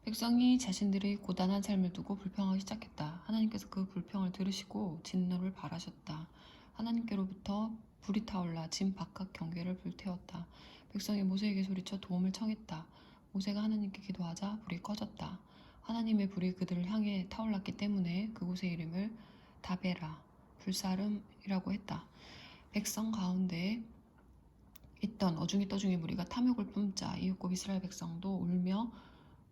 백성이 자신들의 고단한 삶을 두고 불평하기 시작했다. 하나님께서 그 불평을 들으시고 진노를 발하셨다. 하나님께로부터 불이 타올라 진 바깥 경계를 불태웠다. 백성이 모세에게 소리쳐 도움을 청했다. 모세가 하나님께 기도하자 불이 꺼졌다. 하나님의 불이 그들을 향해 타올랐기 때문에 그곳의 이름을 다베라, 불사름이라고 했다. 백성 가운데 있던 어중이 떠중이 무리가 탐욕을 뿜자 이웃국 이스라엘 백성도 울며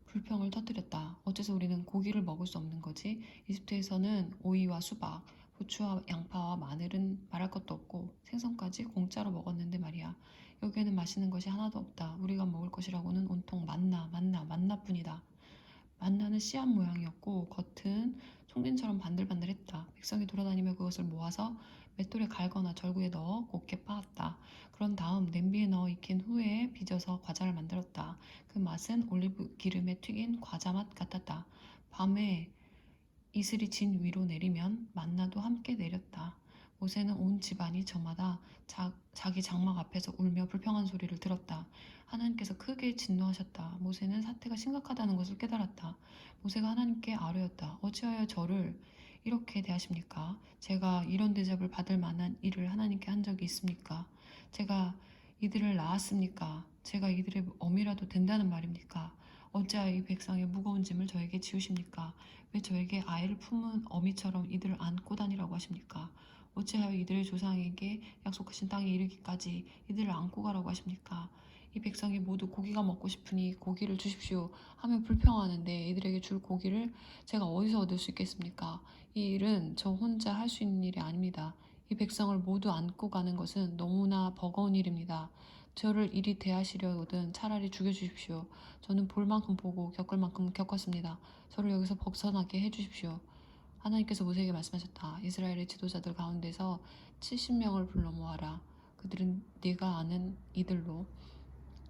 불평을 터뜨렸다. 어째서 우리는 고기를 먹을 수 없는 거지? 이집트에서는 오이와 수박, 부추와 양파와 마늘은 말할 것도 없고 생선까지 공짜로 먹었는데 말이야. 여기에는 맛있는 것이 하나도 없다. 우리가 먹을 것이라고는 온통 만나뿐이다. 만나는 씨앗 모양이었고 겉은 송진처럼 반들반들했다. 백성이 돌아다니며 그것을 모아서 맷돌에 갈거나 절구에 넣어 곱게 빻았다. 그런 다음 냄비에 넣어 익힌 후에 빚어서 과자를 만들었다. 그 맛은 올리브 기름에 튀긴 과자 맛 같았다. 밤에 이슬이 진 위로 내리면 만나도 함께 내렸다. 모세는 온 집안이 저마다 자기 장막 앞에서 울며 불평한 소리를 들었다. 하나님께서 크게 진노하셨다. 모세는 사태가 심각하다는 것을 깨달았다. 모세가 하나님께 아뢰었다. 어찌하여 저를 이렇게 대하십니까? 제가 이런 대접을 받을 만한 일을 하나님께 한 적이 있습니까? 제가 이들을 낳았습니까? 제가 이들의 어미라도 된다는 말입니까? 어찌하여 이 백성의 무거운 짐을 저에게 지우십니까? 왜 저에게 아이를 품은 어미처럼 이들을 안고 다니라고 하십니까? 어찌하여 이들의 조상에게 약속하신 땅에 이르기까지 이들을 안고 가라고 하십니까? 이 백성이 모두 고기가 먹고 싶으니 고기를 주십시오 하며 불평하는데 이들에게 줄 고기를 제가 어디서 얻을 수 있겠습니까? 이 일은 저 혼자 할 수 있는 일이 아닙니다. 이 백성을 모두 안고 가는 것은 너무나 버거운 일입니다. 저를 이리 대하시려거든 차라리 죽여주십시오. 저는 볼 만큼 보고 겪을 만큼 겪었습니다. 저를 여기서 벗어나게 해주십시오. 하나님께서 모세에게 말씀하셨다. 이스라엘의 지도자들 가운데서 70명을 불러 모아라. 그들은 네가 아는 이들로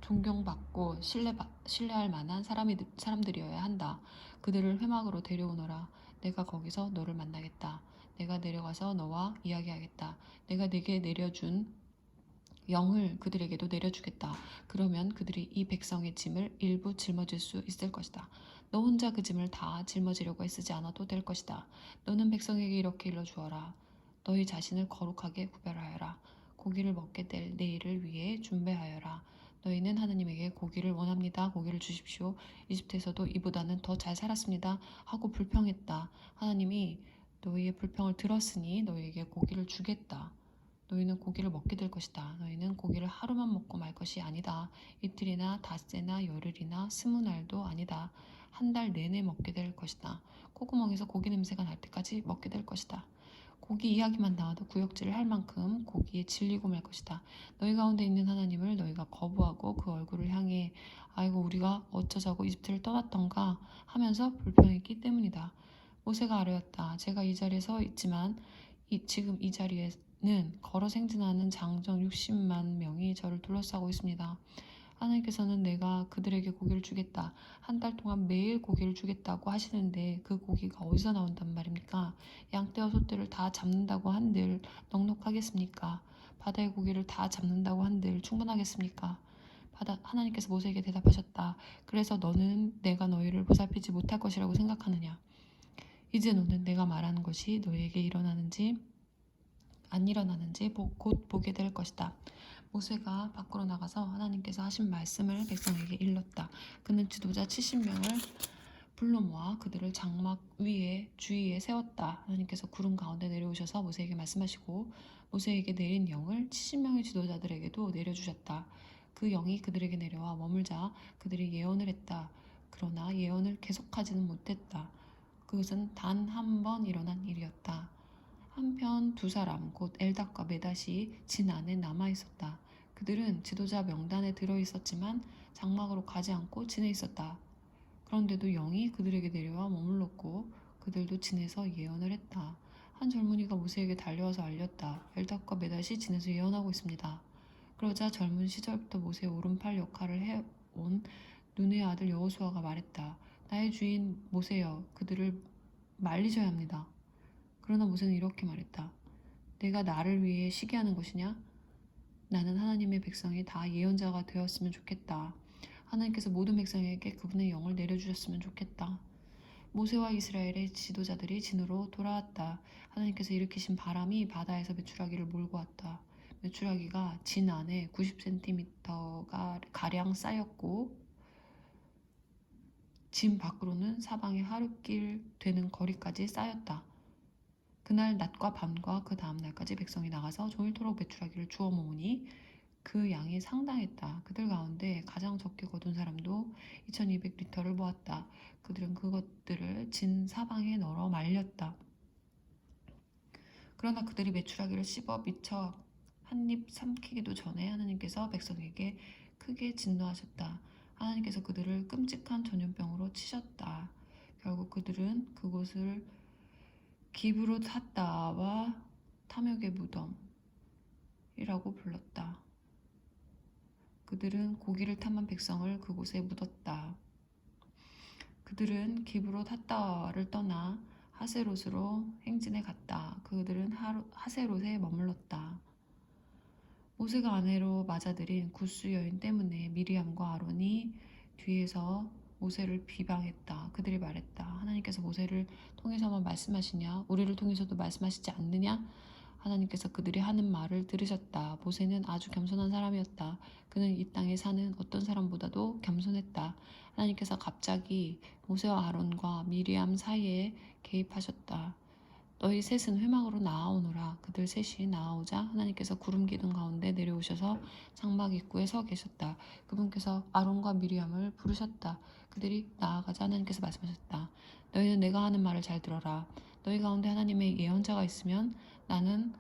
존경받고 신뢰할 만한 사람들이어야 한다. 그들을 회막으로 데려오너라. 내가 거기서 너를 만나겠다. 내가 내려가서 너와 이야기하겠다. 내가 네게 내려준 영을 그들에게도 내려주겠다. 그러면 그들이 이 백성의 짐을 일부 짊어질 수 있을 것이다. 너 혼자 그 짐을 다 짊어지려고 애쓰지 않아도 될 것이다. 너는 백성에게 이렇게 일러주어라. 너희 자신을 거룩하게 구별하여라. 고기를 먹게 될 내일을 위해 준비하여라. 너희는 하나님에게 고기를 원합니다. 고기를 주십시오. 이집트에서도 이보다는 더 잘 살았습니다. 하고 불평했다. 하나님이 너희의 불평을 들었으니 너희에게 고기를 주겠다. 너희는 고기를 먹게 될 것이다. 너희는 고기를 하루만 먹고 말 것이 아니다. 이틀이나 닷새나 열흘이나 20날도 아니다. 한 달 내내 먹게 될 것이다. 콧구멍에서 고기 냄새가 날 때까지 먹게 될 것이다. 고기 이야기만 나와도 구역질을 할 만큼 고기에 질리고 말 것이다. 너희 가운데 있는 하나님을 너희가 거부하고 그 얼굴을 향해 아이고 우리가 어쩌자고 이집트를 떠났던가 하면서 불평했기 때문이다. 모세가 아뢰었다. 제가 이 자리에 서 있지만 지금 이 자리에는 걸어 생진하는 장정 60만 명이 저를 둘러싸고 있습니다. 하나님께서는 내가 그들에게 고기를 주겠다. 한 달 동안 매일 고기를 주겠다고 하시는데 그 고기가 어디서 나온단 말입니까? 양떼와 소떼를 다 잡는다고 한들 넉넉하겠습니까? 바다의 고기를 다 잡는다고 한들 충분하겠습니까? 하나님께서 모세에게 대답하셨다. 그래서 너는 내가 너희를 보살피지 못할 것이라고 생각하느냐? 이제 너는 내가 말하는 것이 너희에게 일어나는지 안 일어나는지 곧 보게 될 것이다. 모세가 밖으로 나가서 하나님께서 하신 말씀을 백성에게 일렀다. 그는 지도자 70명을 불러 모아 그들을 장막 위에 주위에 세웠다. 하나님께서 구름 가운데 내려오셔서 모세에게 말씀하시고 모세에게 내린 영을 70명의 지도자들에게도 내려주셨다. 그 영이 그들에게 내려와 머물자 그들이 예언을 했다. 그러나 예언을 계속하지는 못했다. 그것은 단 한 번 일어난 일이었다. 한편 두 사람 곧 엘닷과 메닷이 진 안에 남아 있었다. 그들은 지도자 명단에 들어 있었지만 장막으로 가지 않고 진에 있었다. 그런데도 영이 그들에게 내려와 머물렀고 그들도 진에서 예언을 했다. 한 젊은이가 모세에게 달려와서 알렸다. 엘닷과 메닷이 진에서 예언하고 있습니다. 그러자 젊은 시절부터 모세의 오른팔 역할을 해온 눈의 아들 여호수아가 말했다. 나의 주인 모세여, 그들을 말리셔야 합니다. 그러나 모세는 이렇게 말했다. 내가 나를 위해 시기하는 것이냐? 나는 하나님의 백성이 다 예언자가 되었으면 좋겠다. 하나님께서 모든 백성에게 그분의 영을 내려주셨으면 좋겠다. 모세와 이스라엘의 지도자들이 진으로 돌아왔다. 하나님께서 일으키신 바람이 바다에서 메추라기를 몰고 왔다. 메추라기가 진 안에 90cm가 가량 쌓였고 진 밖으로는 사방에 하루길 되는 거리까지 쌓였다. 그날 낮과 밤과 그 다음 날까지 백성이 나가서 종일토록 메추라기를 주워 모으니 그 양이 상당했다. 그들 가운데 가장 적게 거둔 사람도 2200리터를 모았다. 그들은 그것들을 진 사방에 널어 말렸다. 그러나 그들이 메추라기를 씹어 미처 한 입 삼키기도 전에 하나님께서 백성에게 크게 진노하셨다. 하나님께서 그들을 끔찍한 전염병으로 치셨다. 결국 그들은 그곳을 기브롯 핫다와 탐욕의 무덤이라고 불렀다. 그들은 고기를 탐한 백성을 그곳에 묻었다. 그들은 기브롯 핫다를 떠나 하세롯으로 행진해 갔다. 그들은 하세롯에 머물렀다. 모세가 아내로 맞아들인 구스 여인 때문에 미리암과 아론이 뒤에서 모세를 비방했다. 그들이 말했다. 하나님께서 모세를 통해서만 말씀하시냐? 우리를 통해서도 말씀하시지 않느냐? 하나님께서 그들이 하는 말을 들으셨다. 모세는 아주 겸손한 사람이었다. 그는 이 땅에 사는 어떤 사람보다도 겸손했다. 하나님께서 갑자기 모세와 아론과 미리암 사이에 개입하셨다. 너희 셋은 회막으로 나아오너라. 그들 셋이 나아오자 하나님께서 구름 기둥 가운데 내려오셔서 장막 입구에 서 계셨다. 그분께서 아론과 미리암을 부르셨다. 그들이 나아가자 하나님께서 말씀하셨다. 너희는 내가 하는 말을 잘 들어라. 너희 가운데 하나님의 예언자가 있으면 나는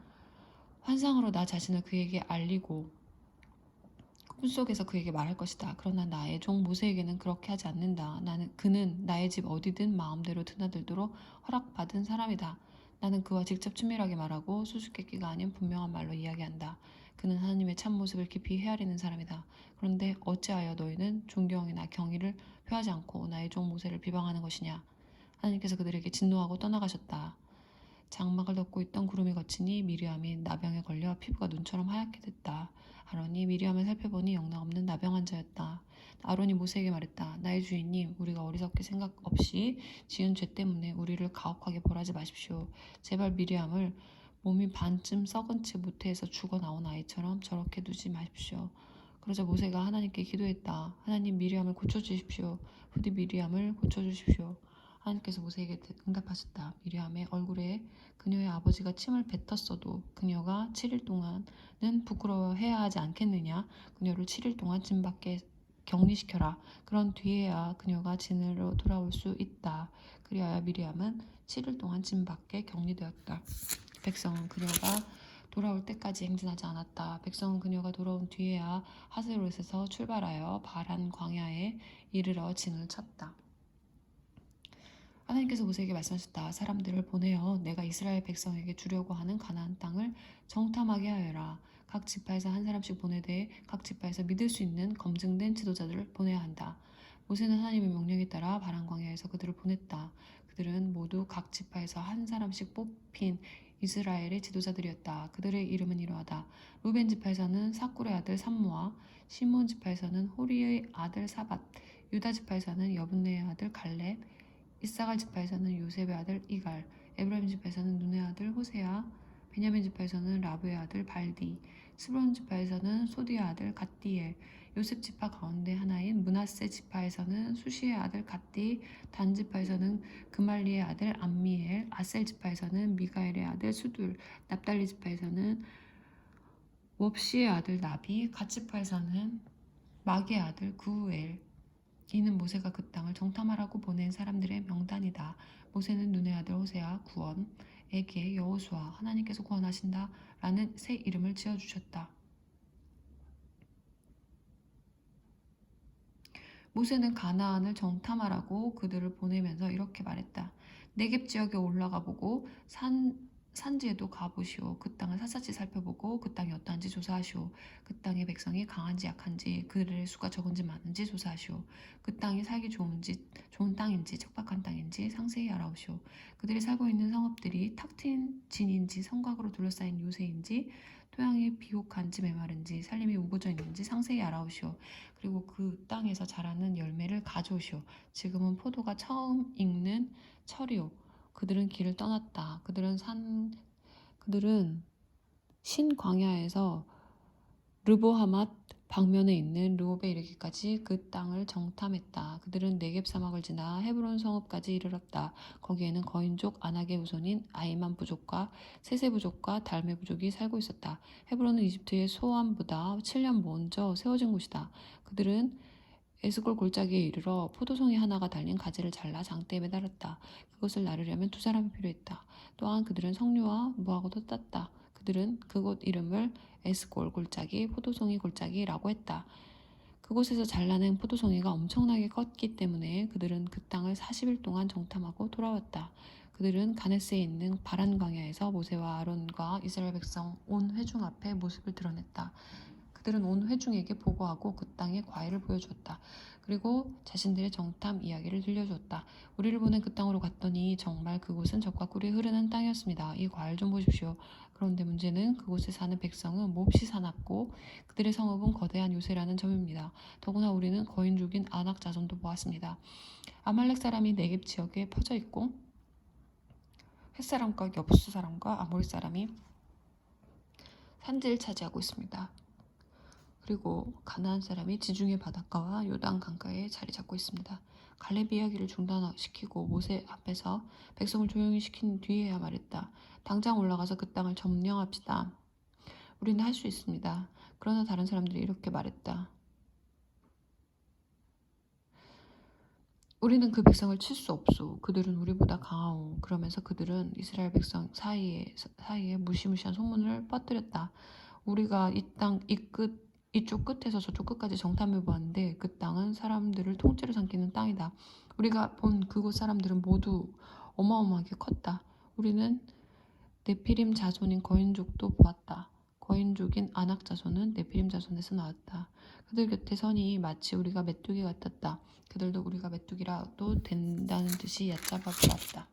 환상으로 나 자신을 그에게 알리고 꿈속에서 그에게 말할 것이다. 그러나 나의 종 모세에게는 그렇게 하지 않는다. 그는 나의 집 어디든 마음대로 드나들도록 허락받은 사람이다. 나는 그와 직접 친밀하게 말하고 수수께끼가 아닌 분명한 말로 이야기한다. 그는 하나님의 참모습을 깊이 헤아리는 사람이다. 그런데 어찌하여 너희는 존경이나 경의를 표하지 않고 나의 종 모세를 비방하는 것이냐? 하나님께서 그들에게 진노하고 떠나가셨다. 장막을 덮고 있던 구름이 거치니 미리암이 나병에 걸려 피부가 눈처럼 하얗게 됐다. 아론이 미리암을 살펴보니 영락없는 나병 환자였다. 아론이 모세에게 말했다. 나의 주인님, 우리가 어리석게 생각 없이 지은 죄 때문에 우리를 가혹하게 벌하지 마십시오. 제발 미리암을 몸이 반쯤 썩은 채 모태에서 죽어 나온 아이처럼 저렇게 두지 마십시오. 그러자 모세가 하나님께 기도했다. 하나님 미리암을 고쳐주십시오. 부디 미리암을 고쳐주십시오. 하나님께서 모세에게 응답하셨다. 미리암의 얼굴에 그녀의 아버지가 침을 뱉었어도 그녀가 7일 동안은 부끄러워해야 하지 않겠느냐? 그녀를 7일 동안 진 밖에 격리시켜라. 그런 뒤에야 그녀가 진으로 돌아올 수 있다. 그리하여 미리암은 7일 동안 진 밖에 격리되었다. 백성은 그녀가 돌아올 때까지 행진하지 않았다. 백성은 그녀가 돌아온 뒤에야 하세롯에서 출발하여 바란 광야에 이르러 진을 쳤다. 하나님께서 모세에게 말씀하셨다. 사람들을 보내어 내가 이스라엘 백성에게 주려고 하는 가나안 땅을 정탐하게 하여라. 각 지파에서 한 사람씩 보내되 각 지파에서 믿을 수 있는 검증된 지도자들을 보내야 한다. 모세는 하나님의 명령에 따라 바란 광야에서 그들을 보냈다. 그들은 모두 각 지파에서 한 사람씩 뽑힌 이스라엘의 지도자들이었다. 그들의 이름은 이러하다. 루벤 지파에서는 사꿀의 아들 삼모아, 시몬 지파에서는 호리의 아들 사밧, 유다 지파에서는 여분네의 아들 갈렙, 이사갈 지파에서는 요셉의 아들 이갈, 에브라임 지파에서는 눈의 아들 호세아, 베냐민 지파에서는 라브의 아들 발디, 스브론 지파에서는 소디의 아들 갓디엘, 요셉 지파 가운데 하나인 므낫세 지파에서는 수시의 아들 갓디, 단 지파에서는 그말리의 아들 암미엘, 아셀 지파에서는 미가엘의 아들 수둘, 납달리 지파에서는 웁시의 아들 나비, 갓 지파에서는 마기의 아들 구우엘. 이는 모세가 그 땅을 정탐하라고 보낸 사람들의 명단이다. 모세는 눈의 아들 호세아 구원에게 여호수아 하나님께서 구원하신다 라는 새 이름을 지어주셨다. 모세는 가나안을 정탐하라고 그들을 보내면서 이렇게 말했다. 네겝 지역에 올라가 보고 산지에도 가보시오. 그 땅을 샅샅이 살펴보고 그 땅이 어떠한지 조사하시오. 그 땅의 백성이 강한지 약한지 그들의 수가 적은지 많은지 조사하시오. 그 땅이 살기 좋은 땅인지 척박한 땅인지 상세히 알아오시오. 그들이 살고 있는 성읍들이 탁 트인 진인지 성곽으로 둘러싸인 요새인지 토양이 비옥한지 메마른지 산림이 우거져 있는지 상세히 알아오시오. 그리고 그 땅에서 자라는 열매를 가져오시오. 지금은 포도가 처음 익는 철이오. 그들은 길을 떠났다. 그들은 신광야에서 르보하맛 방면에 있는 르홉에 이르기까지 그 땅을 정탐했다. 그들은 네겝 사막을 지나 헤브론 성읍까지 이르렀다. 거기에는 거인족 아낙의 후손인 아이만 부족과 세세 부족과 달메 부족이 살고 있었다. 헤브론은 이집트의 소암보다 7년 먼저 세워진 곳이다. 그들은 에스골 골짜기에 이르러 포도송이 하나가 달린 가지를 잘라 장대에 매달았다. 그것을 나르려면 2사람이 필요했다. 또한 그들은 석류와 무하고도 땄다. 그들은 그곳 이름을 에스골 골짜기, 포도송이 골짜기라고 했다. 그곳에서 잘라낸 포도송이가 엄청나게 컸기 때문에 그들은 그 땅을 40일 동안 정탐하고 돌아왔다. 그들은 가네스에 있는 바란 광야에서 모세와 아론과 이스라엘 백성 온 회중 앞에 모습을 드러냈다. 그들은 온 회중에게 보고하고 그 땅의 과일을 보여주었다. 그리고 자신들의 정탐 이야기를 들려주었다. 우리를 보낸 그 땅으로 갔더니 정말 그곳은 젖과 꿀이 흐르는 땅이었습니다. 이 과일 좀 보십시오. 그런데 문제는 그곳에 사는 백성은 몹시 사납고 그들의 성읍은 거대한 요새라는 점입니다. 더구나 우리는 거인족인 아낙 자손도 보았습니다. 아말렉 사람이 네겝 지역에 퍼져 있고 헷 사람과 여부스 사람과 아모리 사람이 산지를 차지하고 있습니다. 그리고 가나안 사람이 지중해 바닷가와 요단 강가에 자리 잡고 있습니다. 갈렙 이야기를 중단시키고 모세 앞에서 백성을 조용히 시킨 뒤에야 말했다. 당장 올라가서 그 땅을 점령합시다. 우리는 할 수 있습니다. 그러나 다른 사람들이 이렇게 말했다. 우리는 그 백성을 칠 수 없소. 그들은 우리보다 강하오. 그러면서 그들은 이스라엘 백성 사이에 무시무시한 소문을 퍼뜨렸다. 우리가 이쪽 끝에서 저쪽 끝까지 정탐해 보았는데 그 땅은 사람들을 통째로 삼키는 땅이다. 우리가 본 그곳 사람들은 모두 어마어마하게 컸다. 우리는 네피림 자손인 거인족도 보았다. 거인족인 아낙 자손은 네피림 자손에서 나왔다. 그들 곁에 서니 마치 우리가 메뚜기 같았다. 그들도 우리가 메뚜기라도 된다는 듯이 얕잡아 보았다.